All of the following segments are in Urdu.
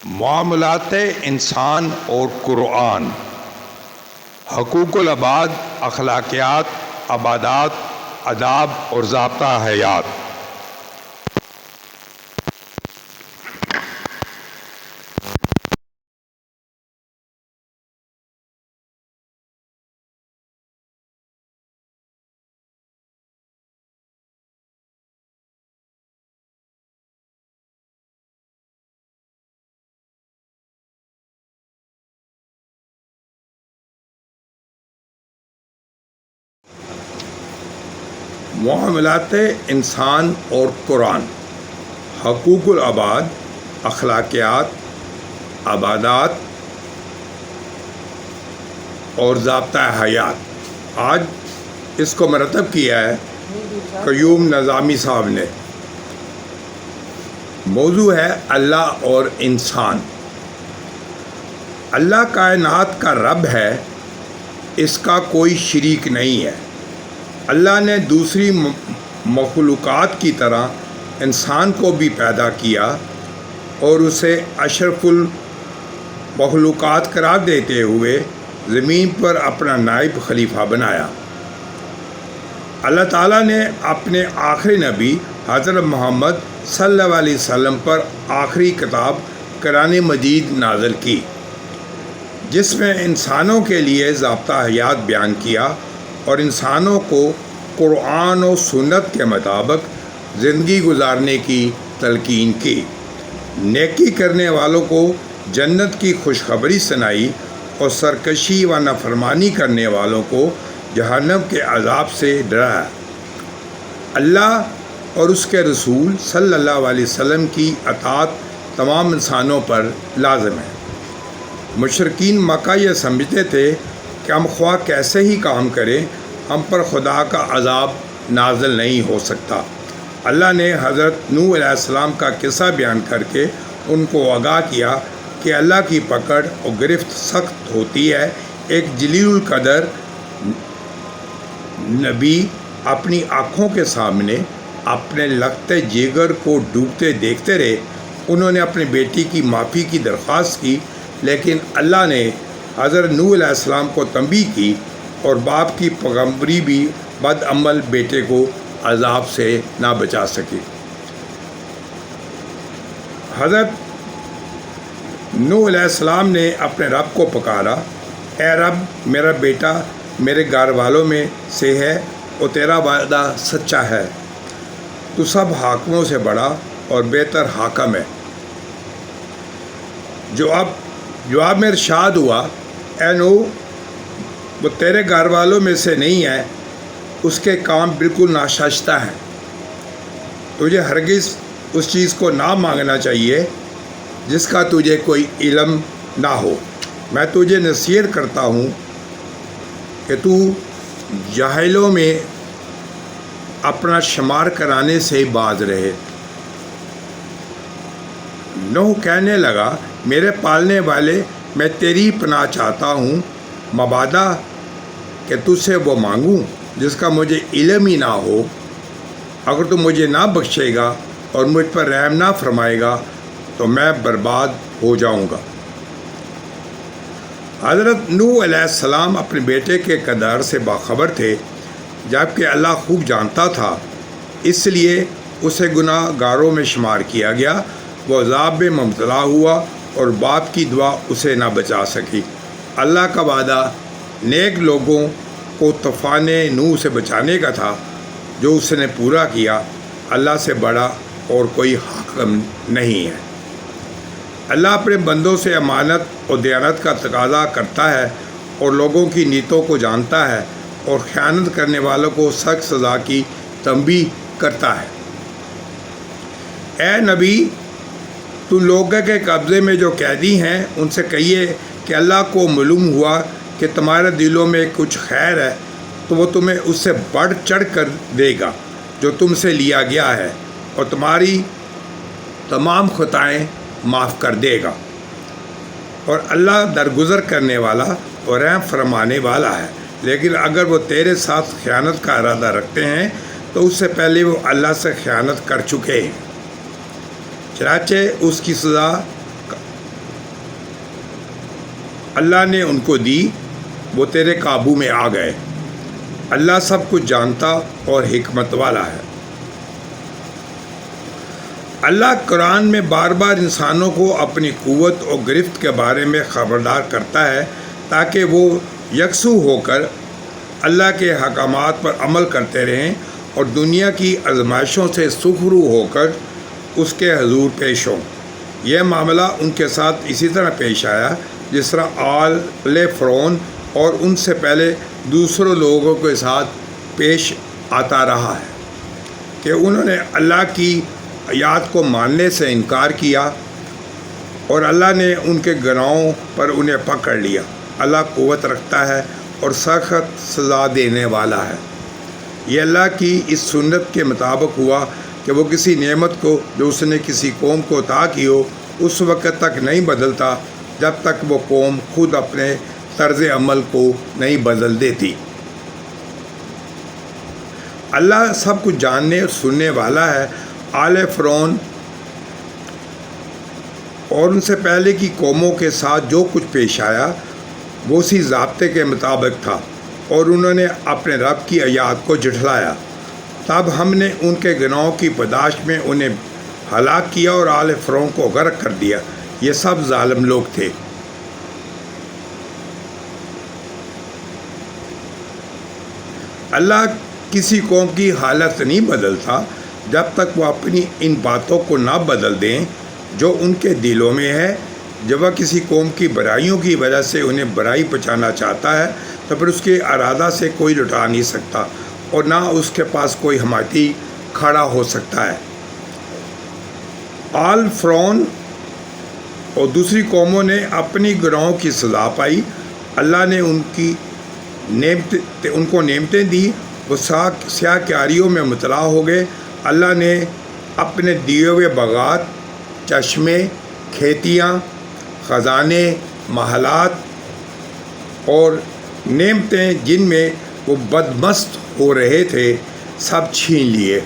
معاملات انسان اور قرآن، حقوق العباد، اخلاقیات، عبادات، آداب اور ضابطہ حیات۔ معاملات انسان اور قرآن، حقوق العباد، اخلاقیات، عبادات اور ضابطہ حیات۔ آج اس کو مرتب کیا ہے قیوم نظامی صاحب نے۔ موضوع ہے اللہ اور انسان۔ اللہ کائنات کا رب ہے، اس کا کوئی شریک نہیں ہے۔ اللہ نے دوسری مخلوقات کی طرح انسان کو بھی پیدا کیا اور اسے اشرف المخلوقات قرار دیتے ہوئے زمین پر اپنا نائب خلیفہ بنایا۔ اللہ تعالیٰ نے اپنے آخری نبی حضرت محمد صلی اللہ علیہ وسلم پر آخری کتاب قرآن مجید نازل کی، جس میں انسانوں کے لیے ضابطہ حیات بیان کیا اور انسانوں کو قرآن و سنت کے مطابق زندگی گزارنے کی تلقین کی۔ نیکی کرنے والوں کو جنت کی خوشخبری سنائی اور سرکشی و نافرمانی کرنے والوں کو جہنم کے عذاب سے ڈرایا۔ اللہ اور اس کے رسول صلی اللہ علیہ وسلم کی اطاعت تمام انسانوں پر لازم ہے۔ مشرکین مکہ یہ سمجھتے تھے کہ ہم خواہ کیسے ہی کام کریں، ہم پر خدا کا عذاب نازل نہیں ہو سکتا۔ اللہ نے حضرت نوح علیہ السلام کا قصہ بیان کر کے ان کو آگاہ کیا کہ اللہ کی پکڑ اور گرفت سخت ہوتی ہے۔ ایک جلیل القدر نبی اپنی آنکھوں کے سامنے اپنے لگتے جگر کو ڈوبتے دیکھتے رہے۔ انہوں نے اپنی بیٹی کی معافی کی درخواست کی، لیکن اللہ نے حضرت نوح علیہ السلام کو تنبیہ کی اور باپ کی پیغمبری بھی بد عمل بیٹے کو عذاب سے نہ بچا سکی۔ حضرت نوح علیہ السلام نے اپنے رب کو پکارا، اے رب، میرا بیٹا میرے گھر والوں میں سے ہے اور تیرا وعدہ سچا ہے، تو سب حاکموں سے بڑا اور بہتر حاکم ہے۔ جواب میں ارشاد ہوا، اے نوح، وہ تیرے گھر والوں میں سے نہیں ہے، اس کے کام بالکل ناشائستہ ہیں۔ تجھے ہرگز اس چیز کو نہ مانگنا چاہیے جس کا تجھے کوئی علم نہ ہو۔ میں تجھے نصیحت کرتا ہوں کہ تو جاہلوں میں اپنا شمار کرانے سے باز رہے۔ نوح کہنے لگا، میرے پالنے والے، میں تیری پناہ چاہتا ہوں، مبادا کہ تجھ سے وہ مانگوں جس کا مجھے علم ہی نہ ہو۔ اگر تو مجھے نہ بخشے گا اور مجھ پر رحم نہ فرمائے گا تو میں برباد ہو جاؤں گا۔ حضرت نوح علیہ السلام اپنے بیٹے کے کردار سے باخبر تھے، جبکہ اللہ خوب جانتا تھا، اس لیے اسے گناہ گاروں میں شمار کیا گیا۔ وہ عذاب میں مبتلا ہوا اور باپ کی دعا اسے نہ بچا سکی۔ اللہ کا وعدہ نیک لوگوں کو طوفان نوح سے بچانے کا تھا، جو اس نے پورا کیا۔ اللہ سے بڑا اور کوئی حاکم نہیں ہے۔ اللہ اپنے بندوں سے امانت اور دیانت کا تقاضا کرتا ہے اور لوگوں کی نیتوں کو جانتا ہے اور خیانت کرنے والوں کو سخت سزا کی تنبیہ کرتا ہے۔ اے نبی، تو لوگوں کے قبضے میں جو قیدی ہیں ان سے کہیے کہ اللہ کو معلوم ہوا کہ تمہارے دلوں میں کچھ خیر ہے تو وہ تمہیں اس سے بڑھ چڑھ کر دے گا جو تم سے لیا گیا ہے، اور تمہاری تمام خطائیں معاف کر دے گا۔ اور اللہ درگزر کرنے والا اور رحم فرمانے والا ہے۔ لیکن اگر وہ تیرے ساتھ خیانت کا ارادہ رکھتے ہیں تو اس سے پہلے وہ اللہ سے خیانت کر چکے ہیں، چنانچہ اس کی سزا اللہ نے ان کو دی، وہ تیرے قابو میں آ گئے۔ اللہ سب کچھ جانتا اور حکمت والا ہے۔ اللہ قرآن میں بار بار انسانوں کو اپنی قوت اور گرفت کے بارے میں خبردار کرتا ہے تاکہ وہ یکسو ہو کر اللہ کے احکامات پر عمل کرتے رہیں اور دنیا کی آزمائشوں سے سرخرو ہو کر اس کے حضور پیش ہوں۔ یہ معاملہ ان کے ساتھ اسی طرح پیش آیا جس طرح آل فرعون اور ان سے پہلے دوسرے لوگوں کے ساتھ پیش آتا رہا ہے کہ انہوں نے اللہ کی آیات کو ماننے سے انکار کیا اور اللہ نے ان کے گناہوں پر انہیں پکڑ لیا۔ اللہ قوت رکھتا ہے اور سخت سزا دینے والا ہے۔ یہ اللہ کی اس سنت کے مطابق ہوا کہ وہ کسی نعمت کو جو اس نے کسی قوم کو عطا کی ہو اس وقت تک نہیں بدلتا جب تک وہ قوم خود اپنے طرز عمل کو نہیں بدل دیتی۔ اللہ سب کچھ جاننے اور سننے والا ہے۔ آل فرعون اور ان سے پہلے کی قوموں کے ساتھ جو کچھ پیش آیا وہ اسی ضابطے کے مطابق تھا اور انہوں نے اپنے رب کی آیات کو جھٹلایا۔ تب ہم نے ان کے گناہوں کی پاداش میں انہیں ہلاک کیا اور آل فرعون کو غرق کر دیا۔ یہ سب ظالم لوگ تھے۔ اللہ کسی قوم کی حالت نہیں بدلتا جب تک وہ اپنی ان باتوں کو نہ بدل دیں جو ان کے دلوں میں ہے۔ جب وہ کسی قوم کی برائیوں کی وجہ سے انہیں برائی پہنچانا چاہتا ہے تو پھر اس کے ارادہ سے کوئی لٹا نہیں سکتا اور نہ اس کے پاس کوئی حمایتی کھڑا ہو سکتا ہے۔ آل فرعون اور دوسری قوموں نے اپنی گناہوں کی سزا پائی۔ اللہ نے ان کو نعمتیں دی، وہ سیاہ کیاریوں میں مبتلا ہو گئے۔ اللہ نے اپنے دیے ہوئے باغات، چشمے، کھیتیاں، خزانے، محلات اور نعمتیں جن میں وہ بدمست ہو رہے تھے سب چھین لیے۔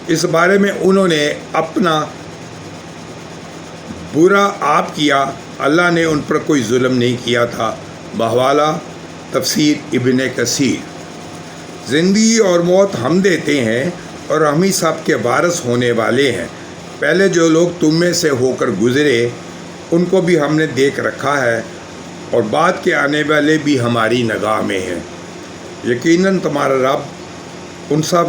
اس بارے میں انہوں نے اپنا برا آپ کیا، اللہ نے ان پر کوئی ظلم نہیں کیا تھا۔ بحوالہ تفسیر ابن کثیر۔ زندگی اور موت ہم دیتے ہیں اور ہم ہی سب کے وارث ہونے والے ہیں۔ پہلے جو لوگ تم میں سے ہو کر گزرے ان کو بھی ہم نے دیکھ رکھا ہے اور بعد کے آنے والے بھی ہماری نگاہ میں ہیں۔ یقیناً تمہارا رب ان سب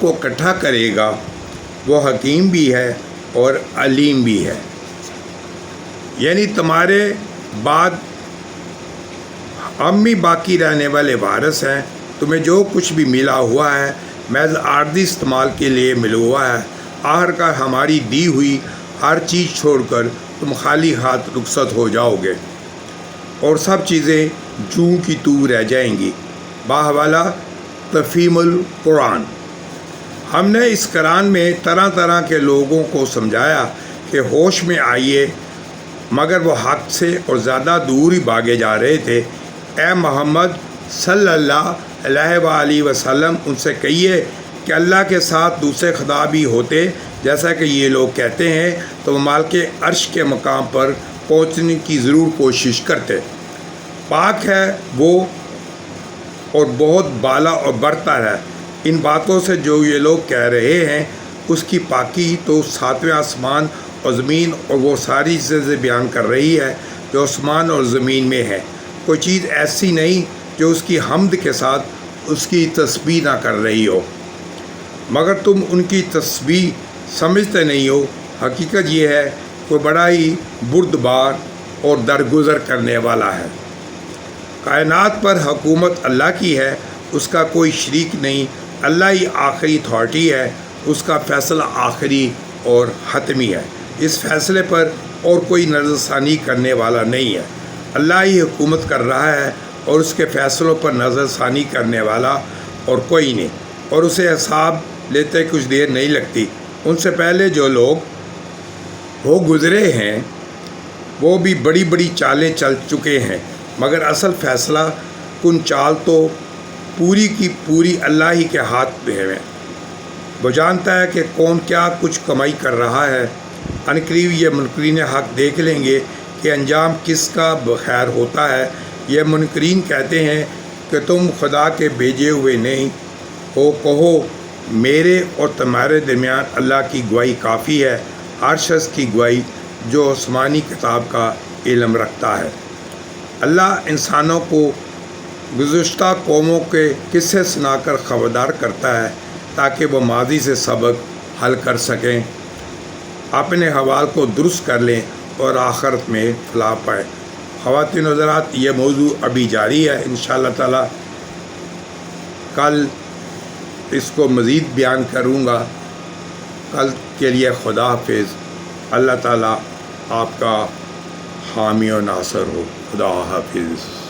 کو اکٹھا کرے گا۔ وہ حکیم بھی ہے اور علیم بھی ہے۔ یعنی تمہارے بعد ہم بھی باقی رہنے والے وارث ہیں۔ تمہیں جو کچھ بھی ملا ہوا ہے محض عارضی استعمال کے لیے ملا ہوا ہے۔ آخرکار ہماری دی ہوئی ہر چیز چھوڑ کر تم خالی ہاتھ رخصت ہو جاؤ گے اور سب چیزیں جوں کی توں رہ جائیں گی۔ باحوالہ تفہیم القرآن۔ ہم نے اس قرآن میں طرح طرح کے لوگوں کو سمجھایا کہ ہوش میں آئیے، مگر وہ حق سے اور زیادہ دور ہی بھاگے جا رہے تھے۔ اے محمد صلی اللہ علیہ وآلہ وسلم ان سے کہیے کہ اللہ کے ساتھ دوسرے خدا بھی ہوتے جیسا کہ یہ لوگ کہتے ہیں تو وہ مالک عرش کے مقام پر پہنچنے کی ضرور کوشش کرتے۔ پاک ہے وہ اور بہت بالا اور برتر ہے۔ ان باتوں سے جو یہ لوگ کہہ رہے ہیں اس کی پاکی تو ساتویں آسمان اور زمین اور وہ ساری چیزیں بیان کر رہی ہے جو آسمان اور زمین میں ہے۔ کوئی چیز ایسی نہیں جو اس کی حمد کے ساتھ اس کی تسبیح نہ کر رہی ہو، مگر تم ان کی تسبیح سمجھتے نہیں ہو۔ حقیقت یہ ہے کہ وہ بڑا ہی بردبار اور درگزر کرنے والا ہے۔ کائنات پر حکومت اللہ کی ہے، اس کا کوئی شریک نہیں۔ اللہ ہی آخری اتھارٹی ہے، اس کا فیصلہ آخری اور حتمی ہے۔ اس فیصلے پر اور کوئی نظر ثانی کرنے والا نہیں ہے۔ اللہ ہی حکومت کر رہا ہے اور اس کے فیصلوں پر نظر ثانی کرنے والا اور کوئی نہیں، اور اسے حساب لیتے کچھ دیر نہیں لگتی۔ ان سے پہلے جو لوگ ہو گزرے ہیں وہ بھی بڑی بڑی چالیں چل چکے ہیں، مگر اصل فیصلہ کن چال تو پوری کی پوری اللہ ہی کے ہاتھ میں ہے۔ وہ جانتا ہے کہ کون کیا کچھ کمائی کر رہا ہے۔ عنقریب یہ منکرین حق دیکھ لیں گے کہ انجام کس کا بخیر ہوتا ہے۔ یہ منکرین کہتے ہیں کہ تم خدا کے بھیجے ہوئے نہیں ہو۔ کہو میرے اور تمہارے درمیان اللہ کی گواہی کافی ہے، ہر شخص کی گواہی جو آسمانی کتاب کا علم رکھتا ہے۔ اللہ انسانوں کو گزشتہ قوموں کے قصے سنا کر خبردار کرتا ہے تاکہ وہ ماضی سے سبق حل کر سکیں، اپنے حوال کو درست کر لیں اور آخرت میں فلاح پائیں۔ خواتین و حضرات، یہ موضوع ابھی جاری ہے، انشاءاللہ تعالی کل اس کو مزید بیان کروں گا۔ کل کے لیے خدا حافظ۔ اللہ تعالی آپ کا حامی و ناصر ہو۔ خدا حافظ۔